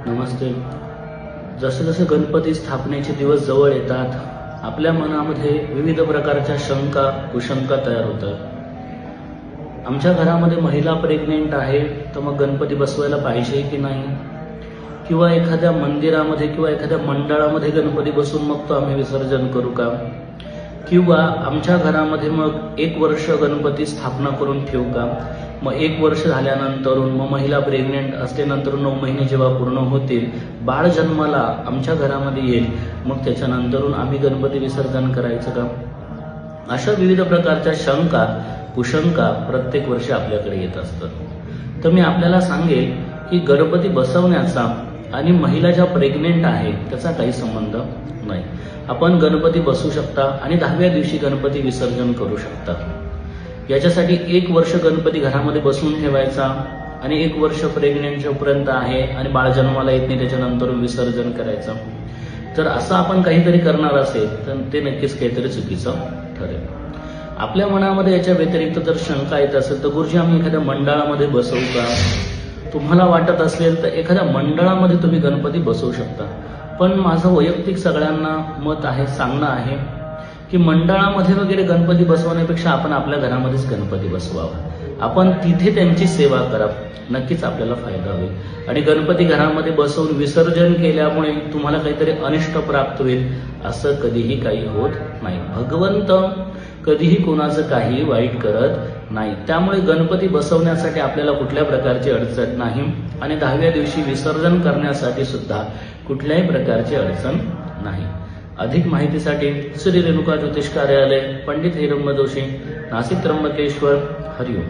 नमस्ते. जसे जसे गणपती स्थापनेचे दिवस जवळ येतात, आपल्या मनामध्ये विविध प्रकारच्या शंका कुशंका तयार होतात. आमच्या घरामध्ये महिला प्रेग्नेंट आहे, तर मग गणपती बसवायला पाहिजे की नाही, किंवा एखाद्या मंदिरामध्ये किंवा एखाद्या मंडळामध्ये गणपती बसून मग तो आम्ही विसर्जन करू का, किंवा आमच्या घरामध्ये मग 1 वर्ष गणपती स्थापना करून ठेवू का. मग 1 वर्ष झाल्यानंतरून मग महिला प्रेग्नेंट असल्यानंतर 9 महिने जेव्हा पूर्ण होतील, बाळ जन्माला आमच्या घरामध्ये येईल, मग त्याच्यानंतरून आम्ही गणपती विसर्जन करायचं का. अशा विविध प्रकारच्या शंका कुशंका प्रत्येक वर्षी आपल्याकडे येत असतात. तर मी आपल्याला सांगेल की गणपती बसवण्याचा आणि महिला ज्या प्रेग्नेंट आहे त्याचा काही संबंध नाही. आपण गणपती बसवू शकता आणि 10व्या दिवशी गणपती विसर्जन करू शकता. याच्यासाठी 1 वर्ष गणपती घरामध्ये बसवून ठेवायचा आणि 1 वर्ष प्रेग्नेंट जोपर्यंत आहे आणि बाळ जन्माला येत नाही त्याच्यानंतर विसर्जन करायचं. जर असं आपण काहीतरी करणार असेल तर ते नक्कीच काहीतरी चुकीचं ठरेल. आपल्या मनामध्ये याच्या व्यतिरिक्त जर शंका येत असेल तर गुरुजी आम्ही एखाद्या मंडळामध्ये बसवू का. तुम्हाला वाटत असेल तर एखाद्या मंडळामध्ये तुम्ही गणपती बसवू शकता. पण माझं वैयक्तिक सगळ्यांना मत आहे, सांगणं आहे की मंडळामध्ये वगैरे गणपती बसवण्यापेक्षा आपण आपल्या घरामध्येच गणपती बसवावा. आपण तिथे त्यांची सेवा करा, नक्कीच आपल्याला फायदा होईल. आणि गणपती घरामध्ये बसवून विसर्जन केल्यामुळे तुम्हाला काहीतरी अनिष्ट प्राप्त होईल असं कधीही काही होत नाही. भगवंत कधीही कोणाचं काही वाईट करत नाही. त्यामुळे गणपती बसवण्यासाठी आपल्याला कुठल्या प्रकारची अडचण नाही आणि 10व्या दिवशी विसर्जन करण्यासाठी सुद्धा कुठल्याही प्रकारची अडचण नाही. अधिक माहितीसाठी श्री रेणुका ज्योतिष कार्यालय, पंडित हिरण्य जोशी, नाशिक, त्र्यंबकेश्वर. हरिओम.